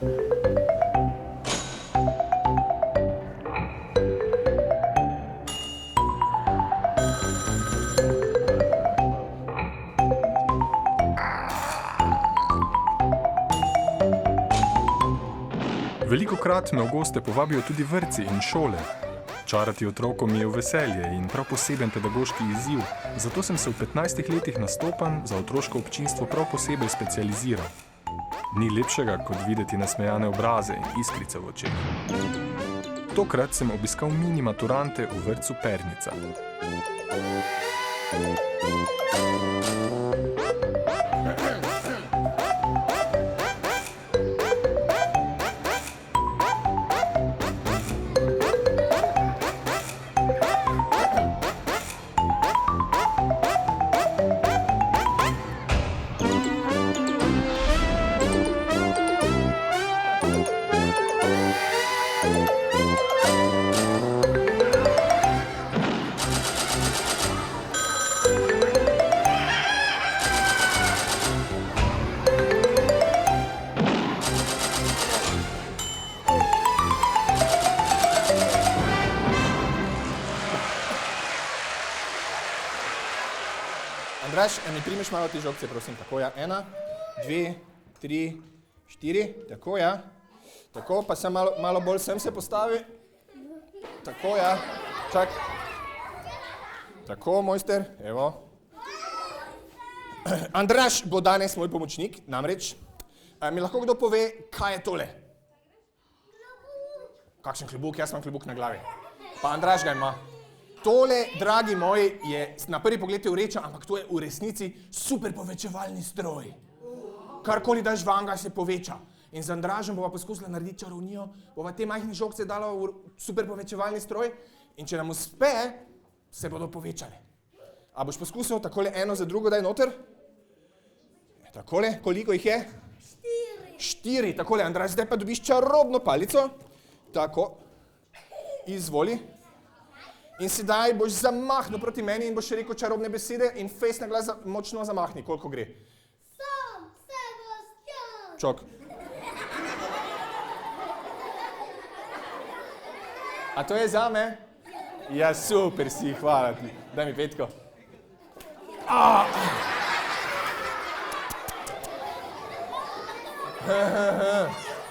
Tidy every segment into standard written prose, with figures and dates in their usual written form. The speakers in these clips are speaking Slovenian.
Velikokrat me v goste povabijo tudi vrtci in šole. Čarati otrokom je v veselje in prav poseben pedagoški izziv, zato sem se v 15 letih nastopanj za otroško občinstvo prav posebej specializiral. Ni lepšega, kot videti nasmejane obraze in iskrice v očeh. Tokrat sem obiskal mini maturante v vrtcu Pernica. Andraž, mi primeš malo te žogce, prosim, tako, ja, 1, 2, 3, 4, tako, ja, tako, pa sem malo bolj sem se postavi, tako, ja, čak, tako, mojster, evo. Andraž bo danes moj pomočnik, namreč, mi lahko kdo pove, kaj je tole? Kakšen klobuk, jaz imam klobuk na glavi, pa Andraž ga ima. Tole, dragi moji, je na prvi pogled teoreča, ampak to je v resnici super povečevalni stroj. Karkoli daš vanga, se poveča. In z Andražem bova poskusila narediti čarovnijo, bova te majhne žogce dala v super povečevalni stroj in če nam uspe, se bodo povečali. A boš poskusil takole eno za drugo, daj noter? Takole, koliko jih je? 4, takole, Andraž, zdaj pa dobiš čarobno palico. Tako, izvoli. In sedaj boš zamahnil proti meni in boš rekel čarobne besede in fejst na glas močno zamahni, koliko gre. Sam Sebastian! Čok. A to je zame? Ja, super si, hvala ti. Daj mi petko.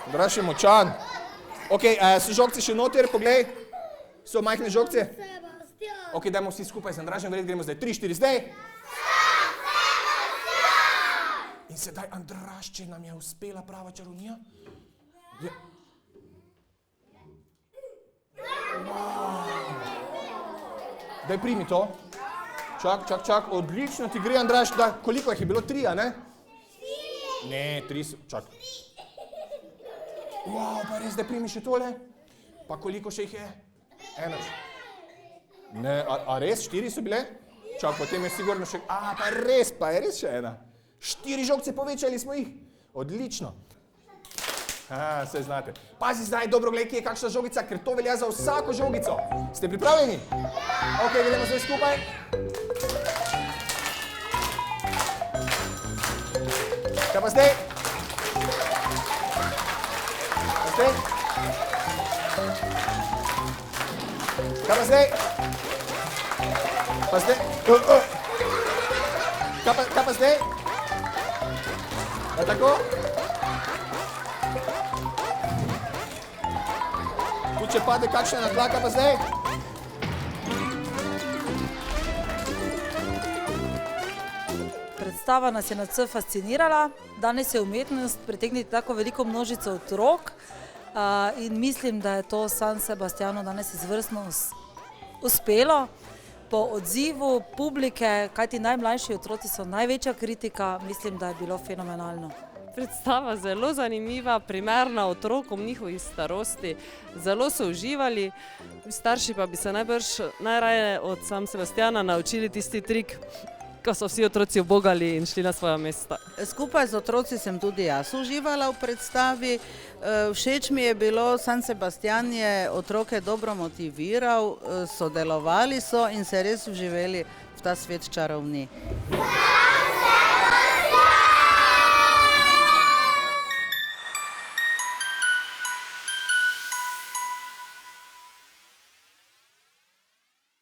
Andraž je močan. Ok, so žogce še noter, poglej. So majhne žogce? Ok, dajmo vsi skupaj z Andražem, verjet gremo zdaj. 3, 4, zdaj! In sedaj, Andraž, če nam je uspela prava čarovnija. Daj, primi to. Čak, odlično ti gre, Andraž. Koliko jih je bilo? 3, a ne? 4. Ne, 3 so, čak. Wow, pa res, daj primi še tole. Pa koliko še jih je? 1. Ne, a res? 4 so bile? Čak, potem je sigurno še... pa je res še 1. 4 žogce povečali smo jih. Odlično. Saj znate. Pazi zdaj, dobro glej, kje je kakšna žogica, ker to velja za vsako žogico. Ste pripravljeni? Ok, gremo zdaj skupaj. Kaj pa zdaj? Kaj pa zdaj? Pa zdaj? Kaj pa zdaj? Tako? Tu če pade kakšna na tla, kaj pa zdaj? Predstava nas je nadvse fascinirala. Danes je umetnost pritegniti tako veliko množico otrok. In mislim, da je to San Sebastianu danes izvrstno uspelo. Po odzivu publike, kajti najmlajši otroci so največja kritika, mislim, da je bilo fenomenalno. Predstava zelo zanimiva, primerna otrokom njihovih starosti. Zelo so uživali, starši pa bi se najraje od San Sebastiana naučili tisti trik, ko so vsi otroci ubogali in šli na svoja mesta. Skupaj z otroci sem tudi jaz uživala v predstavi. Všeč mi je bilo, San Sebastian je otroke dobro motiviral, sodelovali so in se res vživeli v ta svet čarovnij.